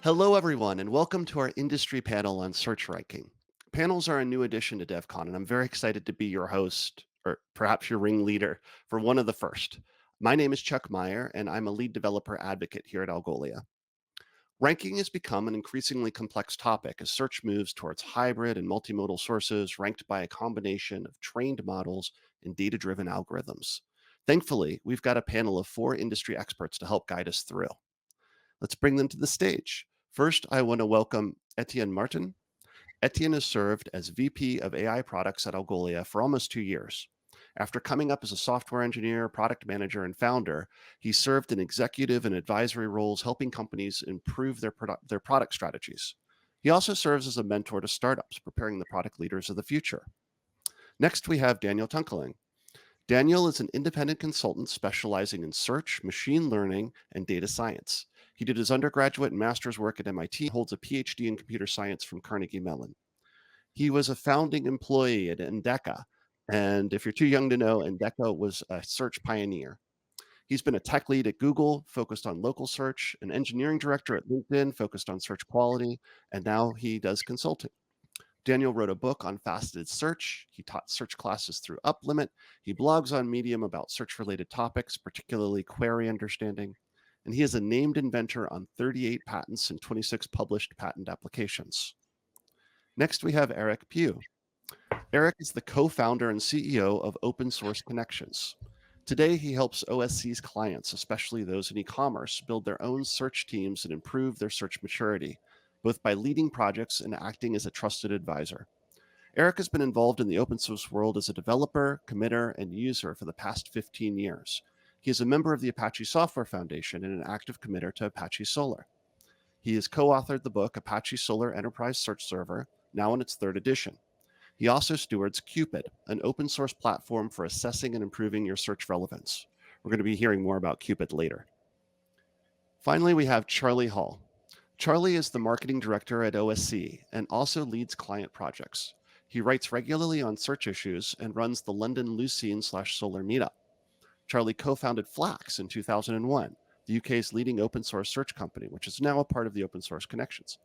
Hello, everyone, and welcome to our industry panel on search ranking. Panels are a new addition to DevCon, and I'm very excited to be your host, or perhaps your ringleader, for one of the first. My name is Chuck Meyer, and I'm a lead developer advocate here at Algolia. Ranking has become an increasingly complex topic as search moves towards hybrid and multimodal sources ranked by a combination of trained models and data-driven algorithms. Thankfully, we've got a panel of 4 industry experts to help guide us through. Let's bring them to the stage. First, I want to welcome Etienne Martin. Etienne has served as VP of AI products at Algolia for almost 2 years. After coming up as a software engineer, product manager, and founder, he served in executive and advisory roles helping companies improve their product strategies. He also serves as a mentor to startups, preparing the product leaders of the future. Next, we have Daniel Tunkelang. Daniel is an independent consultant specializing in search, machine learning, and data science. He did his undergraduate and master's work at MIT, holds a PhD in computer science from Carnegie Mellon. He was a founding employee at Endeca, and if you're too young to know, Endeca was a search pioneer. He's been a tech lead at Google, focused on local search, an engineering director at LinkedIn, focused on search quality, and now he does consulting. Daniel wrote a book on faceted search. He taught search classes through UpLimit. He blogs on Medium about search-related topics, particularly query understanding. And he is a named inventor on 38 patents and 26 published patent applications. Next, we have Eric Pugh. Eric is the co-founder and CEO of OpenSource Connections. Today, he helps OSC's clients, especially those in e-commerce, build their own search teams and improve their search maturity, both by leading projects and acting as a trusted advisor. Eric has been involved in the open source world as a developer, committer, and user for the past 15 years. He is a member of the Apache Software Foundation and an active committer to Apache Solr. He has co-authored the book Apache Solr Enterprise Search Server, now in its 3rd edition. He also stewards Cupid, an open source platform for assessing and improving your search relevance. We're going to be hearing more about Cupid later. Finally, we have Charlie Hull. Charlie is the marketing director at OSC and also leads client projects. He writes regularly on search issues and runs the London Lucene/Solr meetup. Charlie co-founded Flax in 2001, the UK's leading open source search company, which is now a part of the Open Source Connections.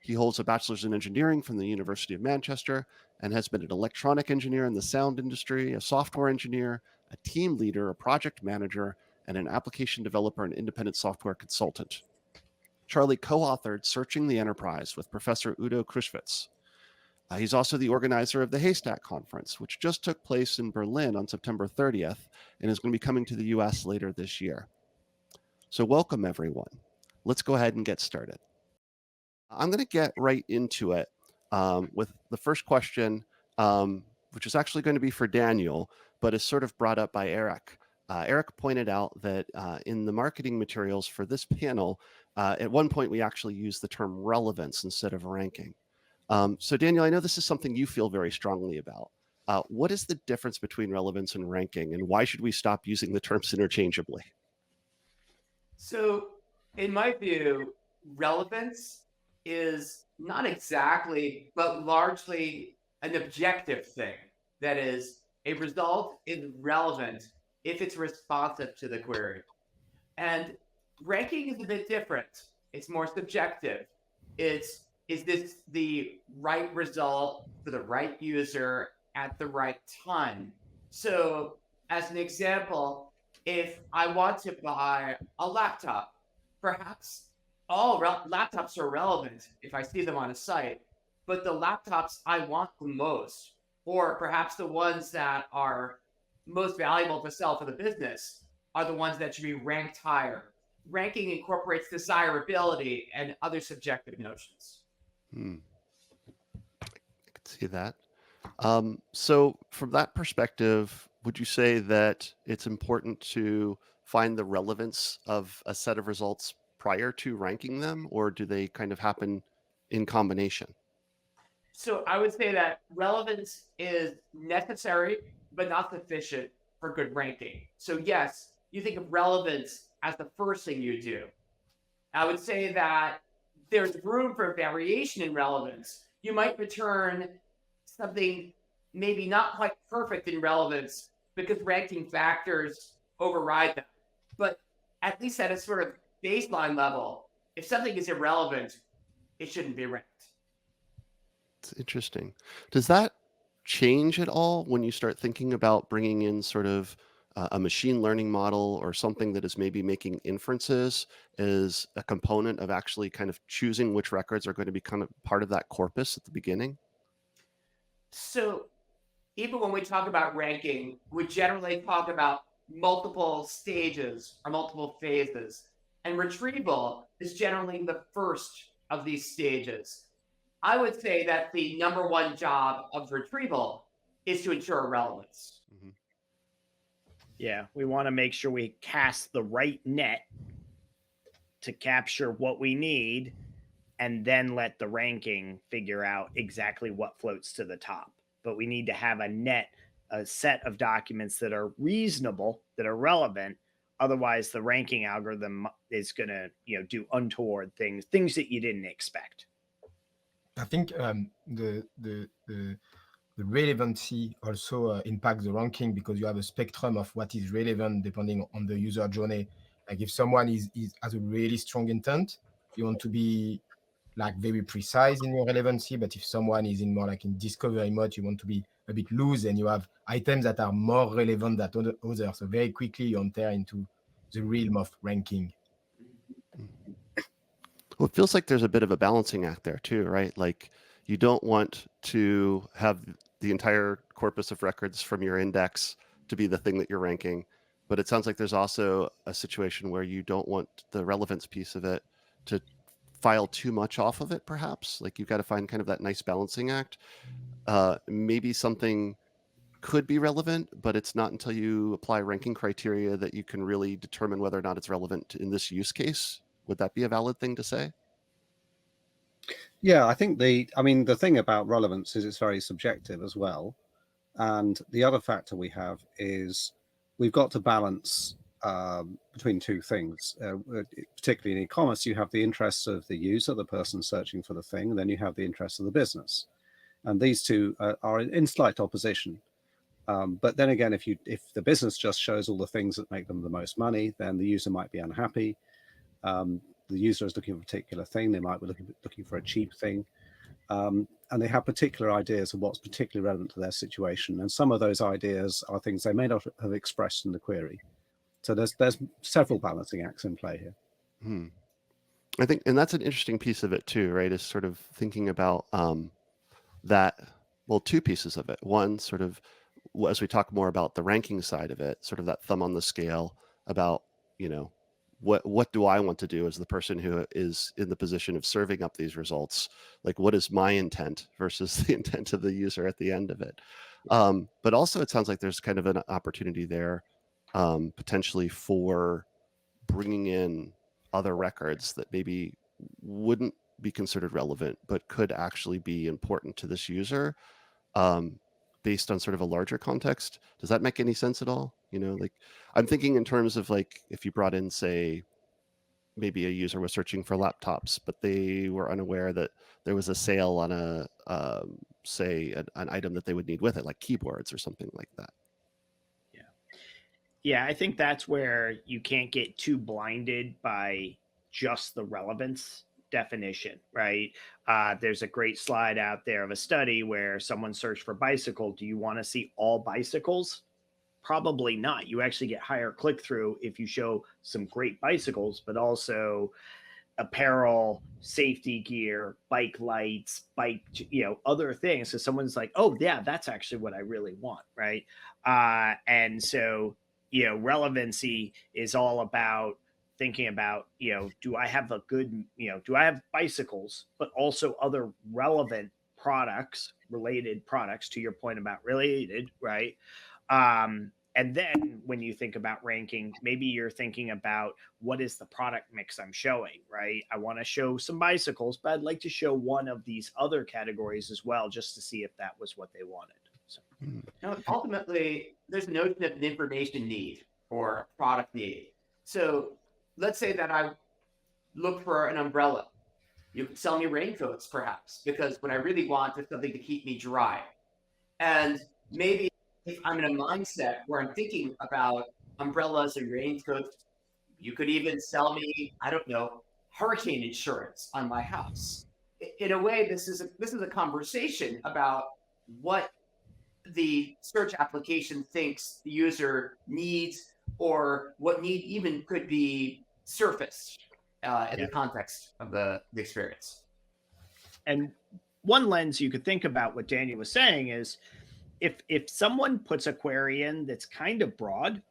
He holds a bachelor's in engineering from the University of Manchester and has been an electronic engineer in the sound industry, a software engineer, a team leader, a project manager, and an application developer and independent software consultant. Charlie co-authored Searching the Enterprise with Professor Udo Kruschwitz. He's also the organizer of the Haystack Conference, which just took place in Berlin on September 30th and is going to be coming to the US later this year. So welcome, everyone. Let's go ahead and get started. I'm going to get right into it with the first question, which is actually going to be for Daniel, but is sort of brought up by Eric. Eric pointed out that in the marketing materials for this panel, at one point we actually used the term relevance instead of ranking. So Daniel, I know this is something you feel very strongly about. What is the difference between relevance and ranking, and why should we stop using the terms interchangeably? So in my view, relevance is not exactly, but largely an objective thing. That is, a result is relevant if it's responsive to the query. And ranking is a bit different. It's more subjective. Is this the right result for the right user at the right time? So as an example, if I want to buy a laptop, perhaps all laptops are relevant if I see them on a site, but the laptops I want the most, or perhaps the ones that are most valuable to sell for the business, are the ones that should be ranked higher. Ranking incorporates desirability and other subjective notions. I can see that. So from that perspective, would you say that it's important to find the relevance of a set of results prior to ranking them, or do they kind of happen in combination? So I would say that relevance is necessary, but not sufficient for good ranking. So yes, you think of relevance as the first thing you do. I would say that there's room for variation in relevance. you might return something maybe not quite perfect in relevance because ranking factors override them. But at least at a sort of baseline level, if something is irrelevant, it shouldn't be ranked. It's interesting. Does that change at all when you start thinking about bringing in sort of a machine learning model or something that is maybe making inferences as a component of actually kind of choosing which records are going to be kind of part of that corpus at the beginning? So even when we talk about ranking, we generally talk about multiple stages or multiple phases. And retrieval is generally the first of these stages. I would say that the number one job of retrieval is to ensure relevance. Mhm. Yeah, we want to make sure we cast the right net to capture what we need and then let the ranking figure out exactly what floats to the top. But we need to have a set of documents that are reasonable, that are relevant. Otherwise, the ranking algorithm is going to, do untoward things that you didn't expect. I think the relevancy also impacts the ranking because you have a spectrum of what is relevant depending on the user journey. Like if someone has a really strong intent, you want to be like very precise in your relevancy. But if someone is in more like in discovery mode, you want to be a bit loose and you have items that are more relevant than others. So very quickly you enter into the realm of ranking. Well, it feels like there's a bit of a balancing act there too, right? Like you don't want to have the entire corpus of records from your index to be the thing that you're ranking, but it sounds like there's also a situation where you don't want the relevance piece of it to file too much off of it, perhaps. Like you've got to find kind of that nice balancing act. Maybe something could be relevant, but it's not until you apply ranking criteria that you can really determine whether or not it's relevant in this use case. Would that be a valid thing to say? Yeah, I think the thing about relevance is it's very subjective as well. And the other factor we have is we've got to balance between two things. Particularly in e-commerce, you have the interests of the user, the person searching for the thing, and then you have the interests of the business. And these two are in slight opposition. But then again, if the business just shows all the things that make them the most money, then the user might be unhappy. The user is looking for a particular thing. They might be looking for a cheap thing. And they have particular ideas of what's particularly relevant to their situation. And some of those ideas are things they may not have expressed in the query. So there's several balancing acts in play here. I think, and that's an interesting piece of it too, right? Is sort of thinking about that, well, two pieces of it. One, sort of, as we talk more about the ranking side of it, sort of that thumb on the scale about, what do I want to do as the person who is in the position of serving up these results? Like, what is my intent versus the intent of the user at the end of it? But also, it sounds like there's kind of an opportunity there, potentially for bringing in other records that maybe wouldn't be considered relevant, but could actually be important to this user, based on sort of a larger context. Does that make any sense at all? Like I'm thinking in terms of like if you brought in, say, maybe a user was searching for laptops, but they were unaware that there was a sale on say an item that they would need with it, like keyboards or something like that. Yeah, I think that's where you can't get too blinded by just the relevance definition, right? There's a great slide out there of a study where someone searched for bicycle. Do you want to see all bicycles? Probably not. You actually get higher click through if you show some great bicycles, but also apparel, safety gear, bike lights, other things. So someone's like, oh yeah, that's actually what I really want, right? And so relevancy is all about thinking about, do I have do I have bicycles, but also other relevant related products, to your point about related, right? And then when you think about ranking, maybe you're thinking about what is the product mix I'm showing, right? I want to show some bicycles, but I'd like to show one of these other categories as well, just to see if that was what they wanted. So. Now, ultimately, there's a notion of an information need or a product need. So let's say that I look for an umbrella. You could sell me raincoats, perhaps, because what I really want is something to keep me dry. And maybe if I'm in a mindset where I'm thinking about umbrellas and raincoats, you could even sell me, I don't know, hurricane insurance on my house. In a way, this is a conversation about what the search application thinks the user needs, or what need even could be surfaced in the context of the experience. And one lens you could think about what Daniel was saying is if someone puts a query in that's kind of broad,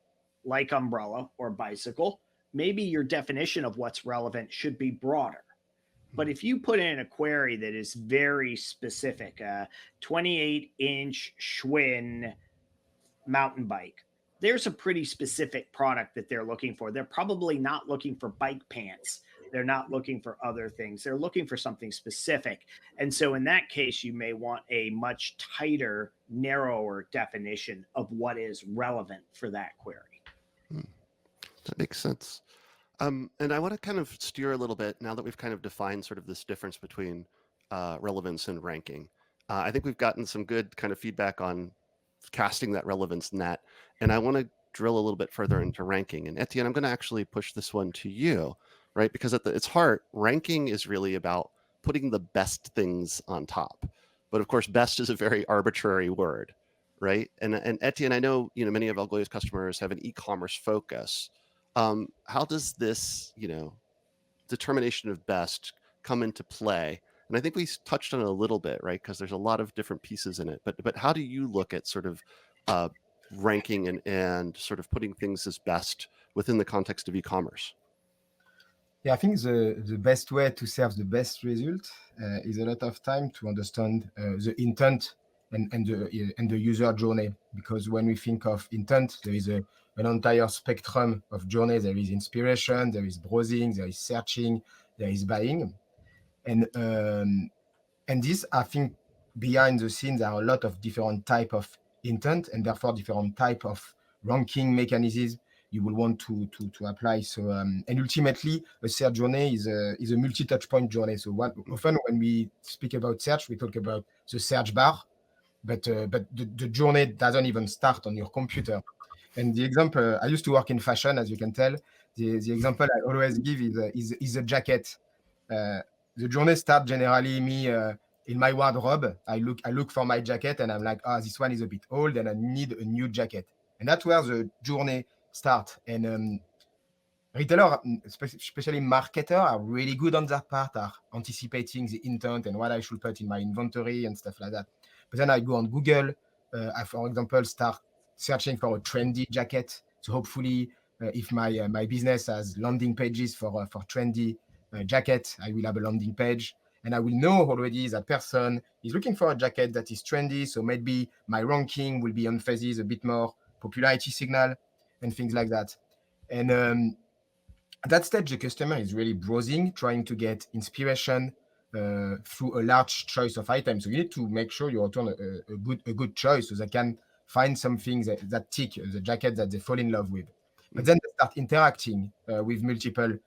like umbrella or bicycle, maybe your definition of what's relevant should be broader. But if you put in a query that is very specific, 28-inch Schwinn mountain bike, there's a pretty specific product that they're looking for. They're probably not looking for bike pants. They're not looking for other things. They're looking for something specific. And so in that case, you may want a much tighter, narrower definition of what is relevant for that query. That makes sense. And I want to kind of steer a little bit now that we've kind of defined sort of this difference between relevance and ranking. I think we've gotten some good kind of feedback on casting that relevance net, and I want to drill a little bit further into ranking. And Etienne, I'm going to actually push this one to you, right? Because at its heart, ranking is really about putting the best things on top. But of course, best is a very arbitrary word, right? And Etienne, I know many of Algolia's customers have an e-commerce focus. How does this, determination of best come into play? And I think we touched on it a little bit, right? Because there's a lot of different pieces in it. But how do you look at sort of ranking and sort of putting things as best within the context of e-commerce? Yeah, I think the best way to serve the best result is a lot of time to understand the intent and the user journey. Because when we think of intent, there is an entire spectrum of journeys. There is inspiration, there is browsing, there is searching, there is buying. And this, I think, behind the scenes are a lot of different type of intent, and therefore different type of ranking mechanisms you will want to apply. So and ultimately, a search journey is a multi-touch point journey. So often when we speak about search, we talk about the search bar, but the journey doesn't even start on your computer. And the example, I used to work in fashion, as you can tell. The example I always give is a jacket. The journey starts generally me in my wardrobe. I look for my jacket and I'm like, this one is a bit old and I need a new jacket. And that's where the journey starts. And retailer, especially marketer, are really good on that part, are anticipating the intent and what I should put in my inventory and stuff like that. But then I go on Google, I, for example, start searching for a trendy jacket. So hopefully, if my business has landing pages for trendy jacket, I will have a landing page, and I will know already that person is looking for a jacket that is trendy. So maybe my ranking will be on phases a bit more popularity signal and things like that. And at that stage, the customer is really browsing, trying to get inspiration through a large choice of items. So you need to make sure you return a good choice so they can find something that tick the jacket that they fall in love with. But then they start interacting with multiple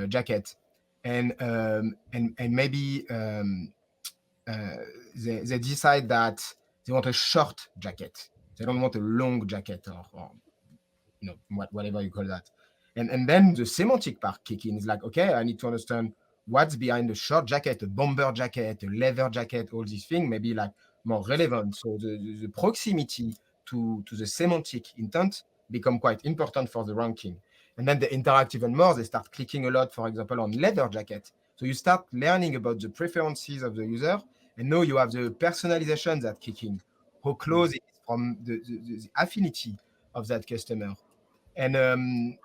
jackets, and maybe they decide that they want a short jacket. They don't want a long jacket or whatever you call that. And then the semantic part kick in. Is like, okay, I need to understand what's behind a short jacket, a bomber jacket, a leather jacket, all these things, maybe like more relevant. So the proximity to the semantic intent become quite important for the ranking. And then they interact even more. They start clicking a lot, for example, on leather jacket. So you start learning about the preferences of the user, and now you have the personalization that kick in. How close it is from the affinity of that customer. And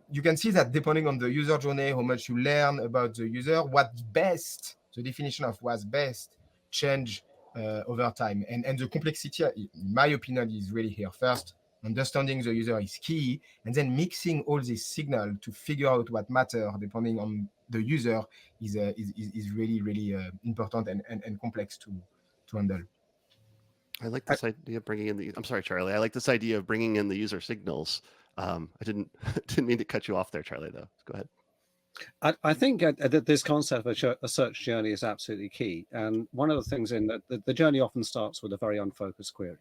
you can see that depending on the user journey, how much you learn about the user, what's best, the definition of what's best change over time. And the complexity, in my opinion, is really here. First, understanding the user is key, and then mixing all this signal to figure out what matters depending on the user is really, really important and complex to handle. I like this idea of bringing in I'm sorry, Charlie. I like this idea of bringing in the user signals. I didn't mean to cut you off there, Charlie, though. Go ahead. I think that this concept of a search journey is absolutely key. And one of the things in that the journey often starts with a very unfocused query.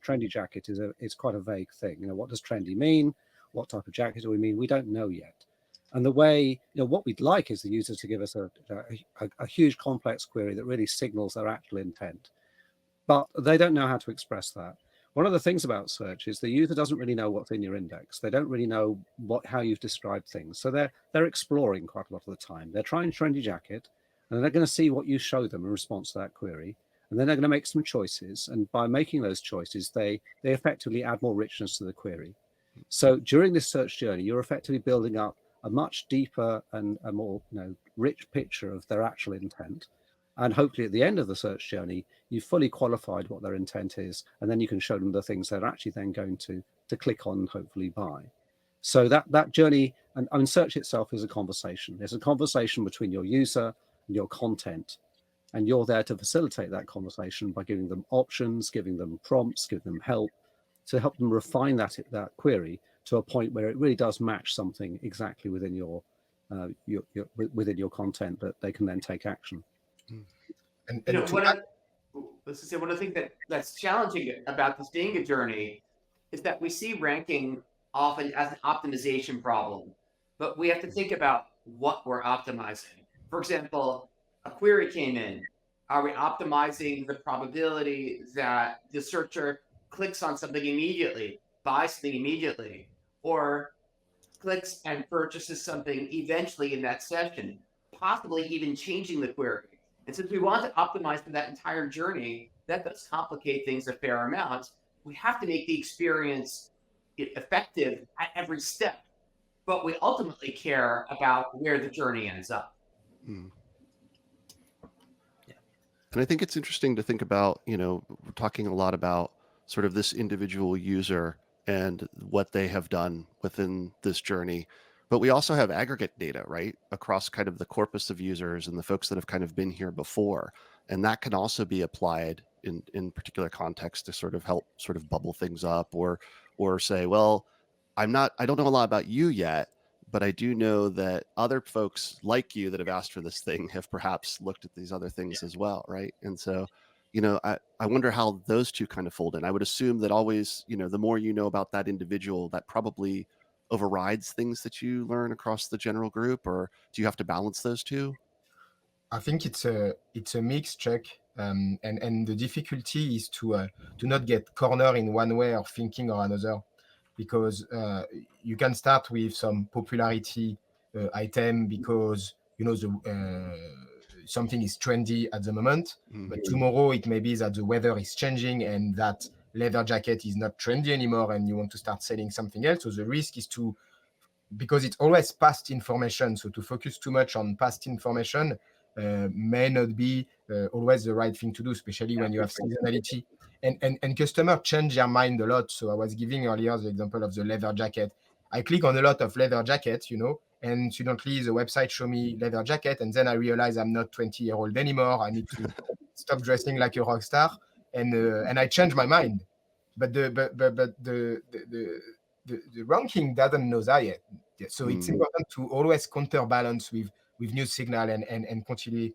Trendy jacket is quite a vague thing. What does trendy mean? What type of jacket do we mean? We don't know yet. And the way, what we'd like is the user to give us a huge complex query that really signals their actual intent. But they don't know how to express that. One of the things about search is the user doesn't really know what's in your index. They don't really know how you've described things. So they're exploring quite a lot of the time. They're trying trendy jacket, and they're going to see what you show them in response to that query. And then they're going to make some choices. And by making those choices, they effectively add more richness to the query. So during this search journey, you're effectively building up a much deeper and a more rich picture of their actual intent. And hopefully at the end of the search journey, you've fully qualified what their intent is, and then you can show them the things they're actually then going to click on and hopefully buy. So that journey, and search itself is a conversation. It's a conversation between your user and your content. And you're there to facilitate that conversation by giving them options, giving them prompts, giving them help to help them refine that query to a point where it really does match something exactly within your content that they can then take action. And one of the things that's challenging about this being a journey is that we see ranking often as an optimization problem, but we have to think about what we're optimizing. For example, a query came in. Are we optimizing the probability that the searcher clicks on something immediately, buys something immediately, or clicks and purchases something eventually in that session, possibly even changing the query? And since we want to optimize for that entire journey, that does complicate things a fair amount. We have to make the experience effective at every step, but we ultimately care about where the journey ends up. And I think it's interesting to think about, we're talking a lot about sort of this individual user and what they have done within this journey. But we also have aggregate data, right, across kind of the corpus of users and the folks that have kind of been here before. And that can also be applied in particular context to sort of help sort of bubble things up or say, well, I don't know a lot about you yet, but I do know that other folks like you that have asked for this thing have perhaps looked at these other things as well, right? And so, I wonder how those two kind of fold in. I would assume that always, the more you know about that individual, that probably overrides things that you learn across the general group, or do you have to balance those two? I think it's a mix, Chuck, and the difficulty is to not get cornered in one way of thinking or another, because you can start with some popularity item because something is trendy at the moment, but tomorrow it may be that the weather is changing and that leather jacket is not trendy anymore, and you want to start selling something else. So the risk is because it's always past information, so to focus too much on past information may not be always the right thing to do, especially when you have seasonality. And customers change their mind a lot. So I was giving earlier the example of the leather jacket. I click on a lot of leather jackets, and suddenly the website show me leather jacket, and then I realize I'm not 20-year-old anymore. I need to stop dressing like a rock star, and I change my mind. But the ranking doesn't know that yet. So it's important to always counterbalance with news signal and continually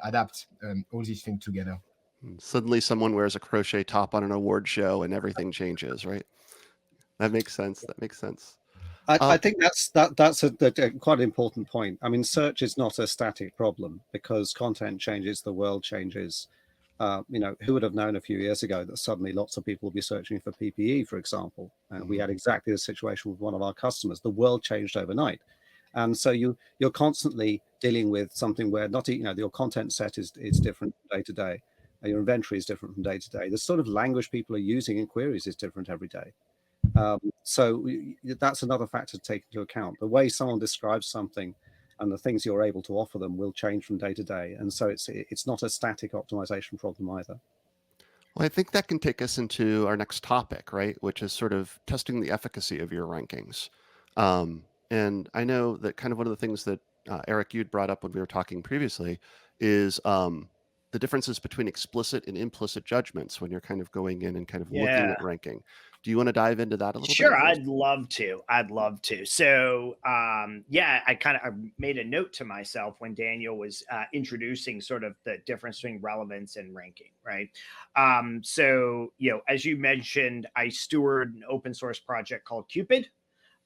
adapt all these things together. Suddenly someone wears a crochet top on an award show and everything changes, right? That makes sense. I think that's a quite important point. I mean, search is not a static problem because content changes, the world changes. Who would have known a few years ago that suddenly lots of people will be searching for PPE, for example? We had exactly the situation with one of our customers. The world changed overnight. And so you're constantly dealing with something where your content set is different from day to day. Your inventory is different from day to day. The sort of language people are using in queries is different every day. So that's another factor to take into account. The way someone describes something and the things you're able to offer them will change from day to day. And so it's not a static optimization problem either. Well, I think that can take us into our next topic, right? Which is sort of testing the efficacy of your rankings. And I know that kind of one of the things that Eric, you'd brought up when we were talking previously is the differences between explicit and implicit judgments when you're kind of going in and kind of looking Yeah. at ranking. Do you want to dive into that a little Sure, bit? I'd love to. I'd love to. So, yeah, I made a note to myself when Daniel was introducing sort of the difference between relevance and ranking, right? So, as you mentioned, I steward an open source project called Cupid,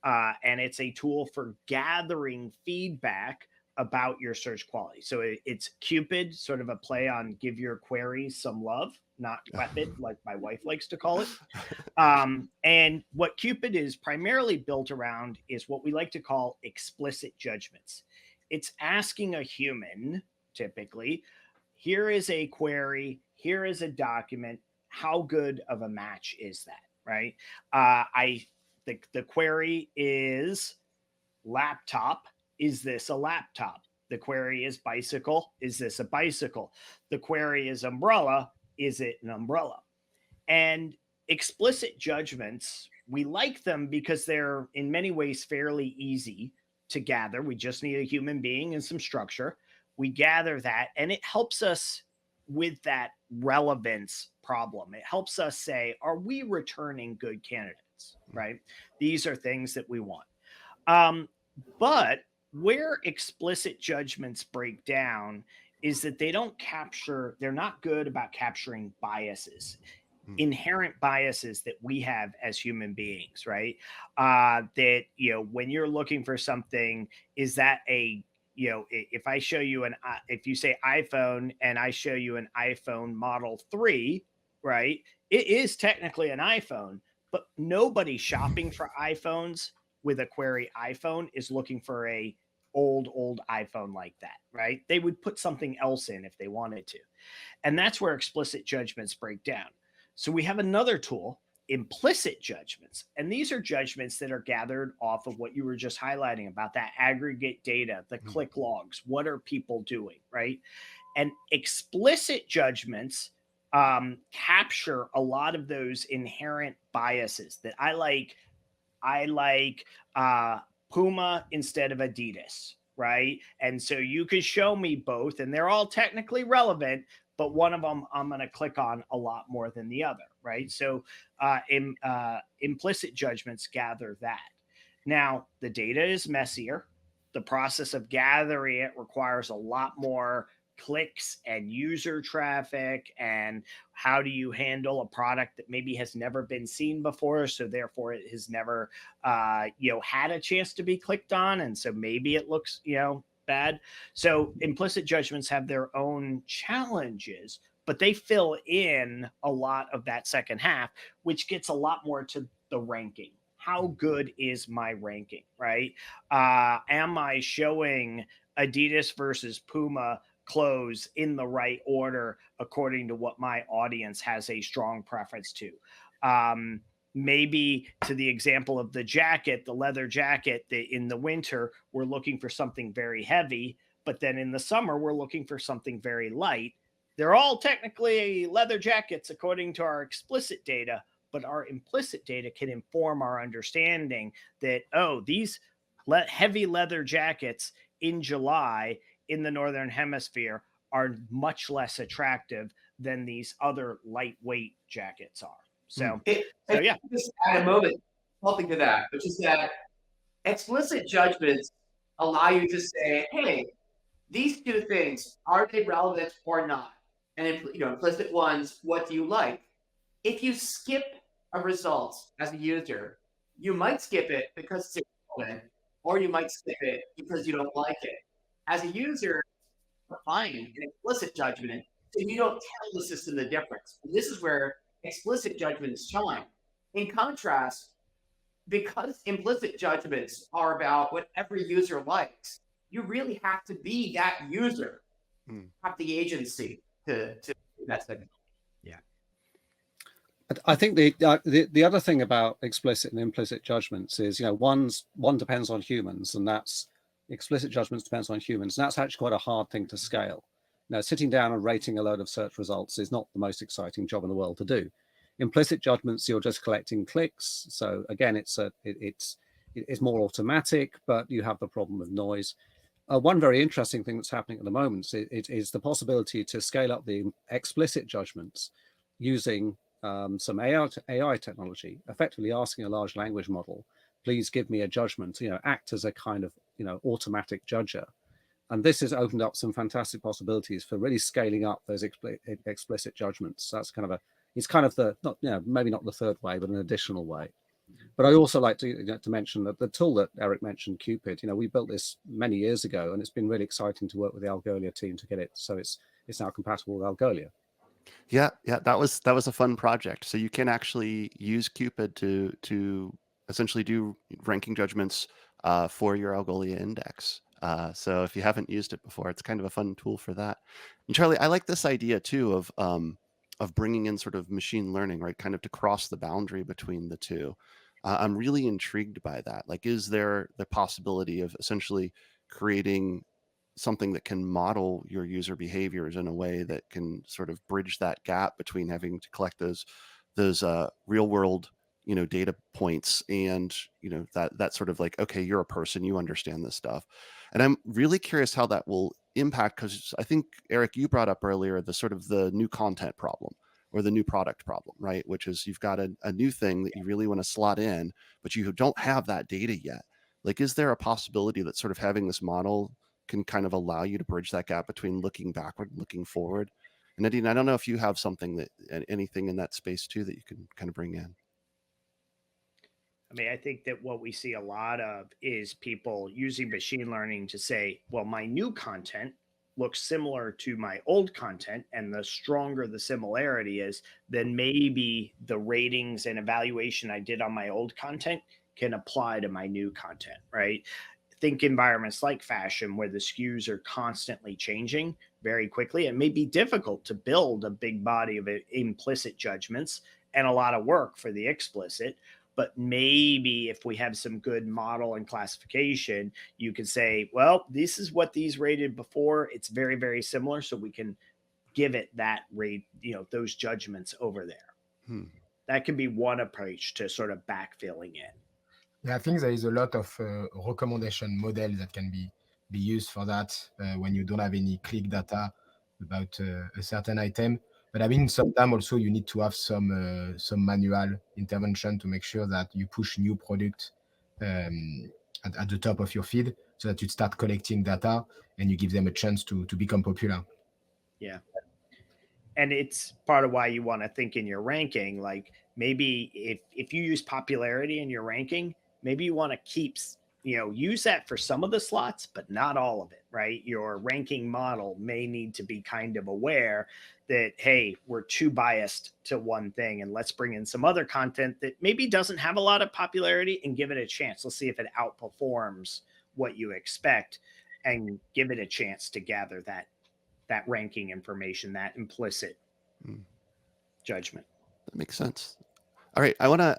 and it's a tool for gathering feedback about your search quality. So it's Cupid, sort of a play on give your queries some love, not Cupid, like my wife likes to call it. And what Cupid is primarily built around is what we like to call explicit judgments. It's asking a human, typically, here is a query, here is a document. How good of a match is that, right? The query is laptop. Is this a laptop? The query is bicycle. Is this a bicycle? The query is umbrella. Is it an umbrella? And explicit judgments, we like them because they're in many ways fairly easy to gather. We just need a human being and some structure. We gather that, and it helps us with that relevance problem. It helps us say, are we returning good candidates, right? These are things that we want. But where explicit judgments break down is that they're not good about capturing biases, inherent biases that we have as human beings, right? That, when you're looking for something, is that if I show you if you say iPhone and I show you an iPhone Model 3, right? It is technically an iPhone, but nobody shopping for iPhones with a query iPhone is looking for a old iPhone like that, right? They would put something else in if they wanted to. And that's where explicit judgments break down. So we have another tool, implicit judgments. And these are judgments that are gathered off of what you were just highlighting about that aggregate data, the click logs. What are people doing, right? And explicit judgments capture a lot of those inherent biases that I like Puma instead of Adidas, right? And so you could show me both, and they're all technically relevant, but one of them I'm going to click on a lot more than the other, right? So implicit judgments gather that. Now, the data is messier. The process of gathering it requires a lot more clicks and user traffic, and how do you handle a product that maybe has never been seen before, so therefore it has never had a chance to be clicked on, and so maybe it looks bad. So implicit judgments have their own challenges, but they fill in a lot of that second half, which gets a lot more to the ranking. How good is my ranking, right? Am I showing Adidas versus Puma clothes in the right order according to what my audience has a strong preference to? Maybe to the example of the jacket, the leather jacket, that in the winter, we're looking for something very heavy, but then in the summer, we're looking for something very light. They're all technically leather jackets according to our explicit data, but our implicit data can inform our understanding that, these heavy leather jackets in July in the Northern Hemisphere are much less attractive than these other lightweight jackets are. So yeah. Just add a moment, something to that, which is that explicit judgments allow you to say, hey, these two things, are they relevant or not? And implicit ones, what do you like? If you skip a result as a user, you might skip it because it's irrelevant, or you might skip it because you don't like it. As a user, applying an implicit judgment, so you don't tell the system the difference. And this is where explicit judgments shine. In contrast, because implicit judgments are about what every user likes, you really have to be that user, have the agency to that segment. Yeah. I think the other thing about explicit and implicit judgments is, one depends on humans, and that's explicit judgments depends on humans, and that's actually quite a hard thing to scale. Now, sitting down and rating a load of search results is not the most exciting job in the world to do. Implicit judgments, you're just collecting clicks, so again, it's more automatic, but you have the problem of noise. one very interesting thing that's happening at the moment is the possibility to scale up the explicit judgments using some AI technology, effectively asking a large language model, please give me a judgment, act as a kind of, automatic judger. And this has opened up some fantastic possibilities for really scaling up those explicit judgments. So that's it's kind of the, not, maybe not the third way, but an additional way. But I also like to mention that the tool that Eric mentioned, Cupid, we built this many years ago, and it's been really exciting to work with the Algolia team to get it so it's now compatible with Algolia. Yeah, that was a fun project. So you can actually use Cupid to essentially do ranking judgments for your Algolia index. So if you haven't used it before, it's kind of a fun tool for that. And Charlie, I like this idea too of bringing in sort of machine learning, right? Kind of to cross the boundary between the two. I'm really intrigued by that. Like, is there the possibility of essentially creating something that can model your user behaviors in a way that can sort of bridge that gap between having to collect those real world data points and that sort of like, okay, you're a person, you understand this stuff. And I'm really curious how that will impact, because I think, Eric, you brought up earlier the sort of the new content problem or the new product problem, right? Which is you've got a new thing that you really want to slot in, but you don't have that data yet. Like, is there a possibility that sort of having this model can kind of allow you to bridge that gap between looking backward and looking forward? And Etienne, I don't know if you have something anything in that space too that you can kind of bring in. I mean, I think that what we see a lot of is people using machine learning to say, well, my new content looks similar to my old content, and the stronger the similarity is, then maybe the ratings and evaluation I did on my old content can apply to my new content, right? Think environments like fashion where the SKUs are constantly changing very quickly. It may be difficult to build a big body of implicit judgments and a lot of work for the explicit. But maybe if we have some good model and classification, you can say, well, this is what these rated before. It's very, very similar. So we can give it that rate, those judgments over there. That can be one approach to sort of backfilling in. Yeah, I think there is a lot of recommendation models that can be used for that when you don't have any click data about a certain item. But I mean, sometimes also you need to have some manual intervention to make sure that you push new product at the top of your feed, so that you start collecting data and you give them a chance to become popular. Yeah. And it's part of why you want to think in your ranking. Like, maybe if you use popularity in your ranking, maybe you want to keep, use that for some of the slots, but not all of it, right? Your ranking model may need to be kind of aware that, hey, we're too biased to one thing, and let's bring in some other content that maybe doesn't have a lot of popularity and give it a chance. Let's see if it outperforms what you expect, and give it a chance to gather that ranking information, that implicit judgment. That makes sense. All right,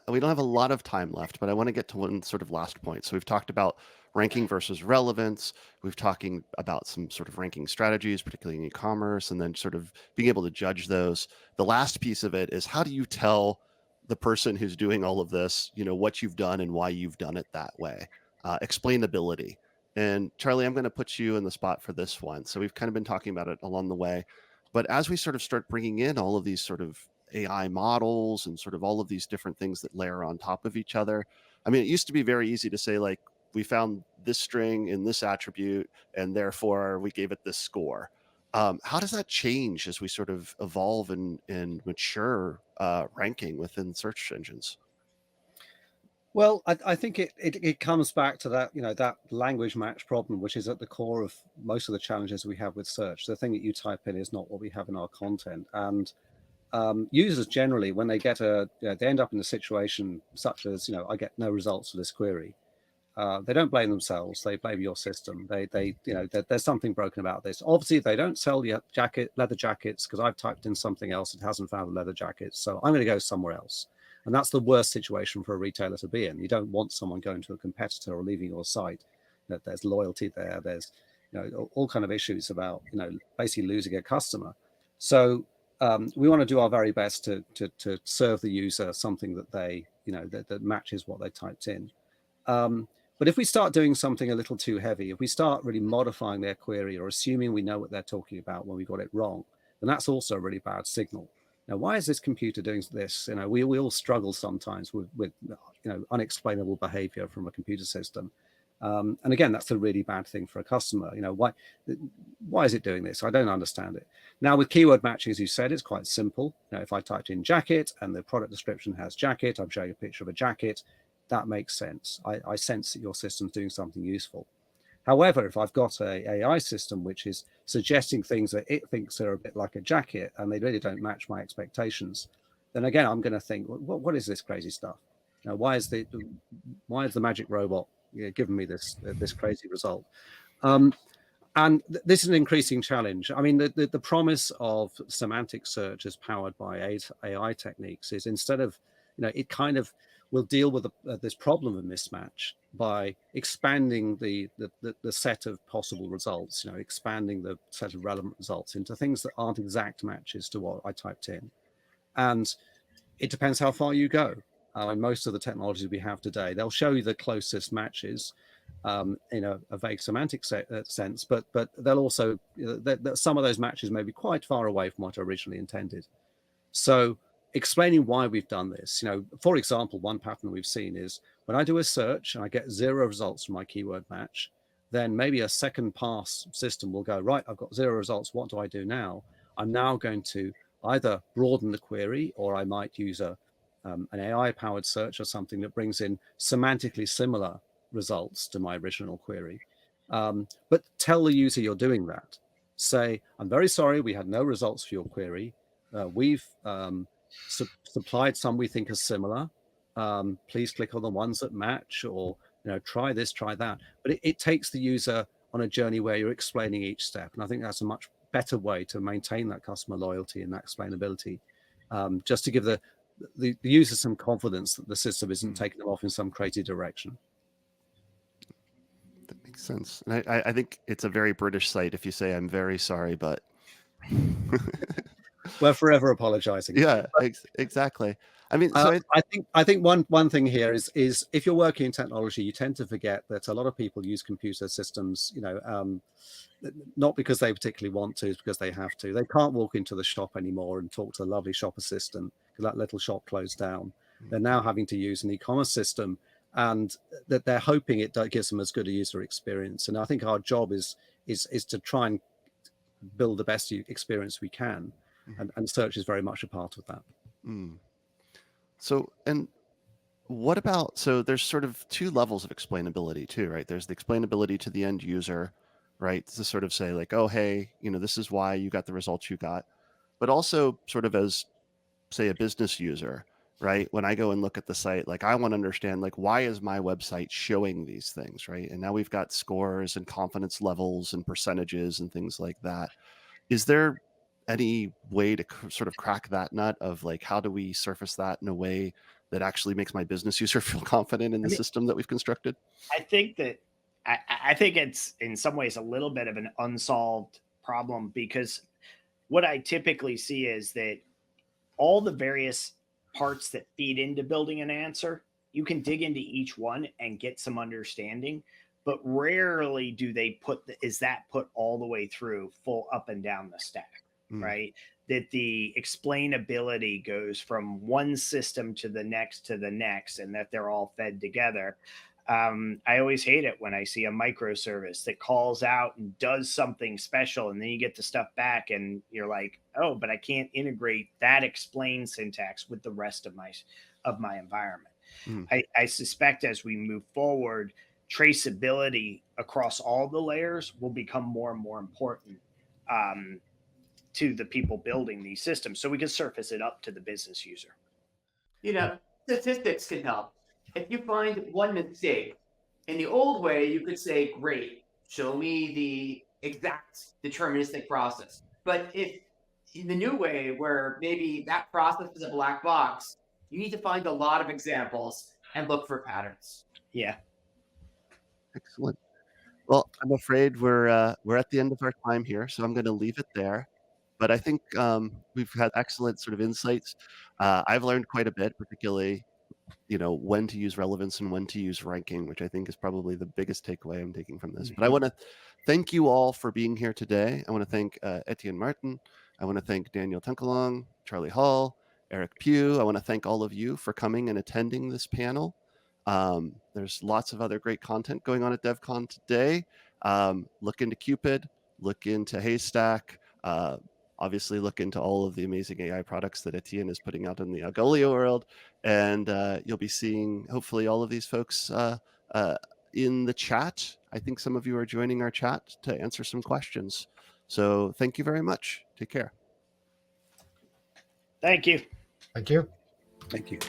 we don't have a lot of time left, but I want to get to one sort of last point. So we've talked about ranking versus relevance. We've talking about some sort of ranking strategies, particularly in e-commerce, and then sort of being able to judge those. The last piece of it is, how do you tell the person who's doing all of this, what you've done and why you've done it that way? Explainability. And Charlie, I'm going to put you in the spot for this one. So we've kind of been talking about it along the way, but as we sort of start bringing in all of these sort of AI models and sort of all of these different things that layer on top of each other. I mean, it used to be very easy to say, like, we found this string in this attribute, and therefore we gave it this score. How does that change as we sort of evolve and mature ranking within search engines? Well, I think it comes back to that, that language match problem, which is at the core of most of the challenges we have with search. The thing that you type in is not what we have in our content. And users generally, when they get they end up in a situation such as, I get no results for this query. They don't blame themselves. They blame your system. There's something broken about this. Obviously, they don't sell leather jackets because I've typed in something else. It hasn't found the leather jackets. So I'm going to go somewhere else. And that's the worst situation for a retailer to be in. You don't want someone going to a competitor or leaving your site. There's loyalty there. There's, all kind of issues about, basically losing a customer. So we want to do our very best to serve the user something that they, that matches what they typed in. But if we start doing something a little too heavy, if we start really modifying their query or assuming we know what they're talking about when we got it wrong, then that's also a really bad signal. Now, why is this computer doing this? We all struggle sometimes with unexplainable behavior from a computer system. And again, that's a really bad thing for a customer. Why is it doing this? I don't understand it. Now, with keyword matching, as you said, it's quite simple. If I typed in jacket and the product description has jacket, I'm showing a picture of a jacket. That makes sense. I sense that your system's doing something useful. However, if I've got a AI system which is suggesting things that it thinks are a bit like a jacket and they really don't match my expectations, then again, I'm going to think, what is this crazy stuff? Why is the magic robot giving me this crazy result? And this is an increasing challenge. I mean, the promise of semantic search as powered by AI techniques is instead of, it kind of will deal with this problem of mismatch by expanding the set of possible results, expanding the set of relevant results into things that aren't exact matches to what I typed in. And it depends how far you go. And most of the technologies we have today, they'll show you the closest matches in a vague semantic sense, but they'll also, some of those matches may be quite far away from what are originally intended. So explaining why we've done this, for example, one pattern we've seen is when I do a search and I get 0 results from my keyword match, then maybe a second pass system will go, right, I've got 0 results. What do I do now? I'm now going to either broaden the query, or I might use an AI powered search or something that brings in semantically similar results to my original query. But tell the user you're doing that. Say, I'm very sorry, we had no results for your query. We've supplied some we think are similar. Please click on the ones that match, or try this, try that. But it takes the user on a journey where you're explaining each step, and I think that's a much better way to maintain that customer loyalty and that explainability, just to give the user some confidence that the system isn't taking them off in some crazy direction. That makes sense. And I think it's a very British site if you say, I'm very sorry, but we're forever apologizing. Yeah, exactly. I mean, so I think one thing here is if you're working in technology, you tend to forget that a lot of people use computer systems, not because they particularly want to, it's because they have to. They can't walk into the shop anymore and talk to a lovely shop assistant because that little shop closed down. They're now having to use an e-commerce system, and that they're hoping it gives them as good a user experience. And I think our job is to try and build the best experience we can, and search is very much a part of that. So, and what about, so there's sort of 2 levels of explainability too, right? There's the explainability to the end user, right? To sort of say like, oh, hey, this is why you got the results you got. But also sort of as, say, a business user, right? When I go and look at the site, like I want to understand, like, why is my website showing these things, right? And now we've got scores and confidence levels and percentages and things like that. Is there any way to sort of crack that nut of like, how do we surface that in a way that actually makes my business user feel confident in the system that we've constructed? I think that I think it's in some ways a little bit of an unsolved problem, because what I typically see is that all the various parts that feed into building an answer, you can dig into each one and get some understanding, but rarely do they put all the way through full up and down the stack, right? That the explainability goes from one system to the next, and that they're all fed together. I always hate it when I see a microservice that calls out and does something special, and then you get the stuff back and you're like, oh, but I can't integrate that explain syntax with the rest of my environment. I suspect as we move forward, traceability across all the layers will become more and more important to the people building these systems, so we can surface it up to the business user. Statistics can help. If you find one mistake, in the old way, you could say, great, show me the exact deterministic process. But if in the new way, where maybe that process is a black box, you need to find a lot of examples and look for patterns. Yeah. Excellent. Well, I'm afraid we're at the end of our time here, so I'm going to leave it there. But I think we've had excellent sort of insights. I've learned quite a bit, particularly when to use relevance and when to use ranking, which I think is probably the biggest takeaway I'm taking from this. But I want to thank you all for being here today. I want to thank Etienne Martin. I want to thank Daniel Tunkelang, Charlie Hull, Eric Pugh. I want to thank all of you for coming and attending this panel. There's lots of other great content going on at DevCon today. Look into Cupid, look into Haystack, obviously look into all of the amazing AI products that Etienne is putting out in the Algolia world. And you'll be seeing, hopefully, all of these folks in the chat. I think some of you are joining our chat to answer some questions. So thank you very much. Take care. Thank you. Thank you. Thank you.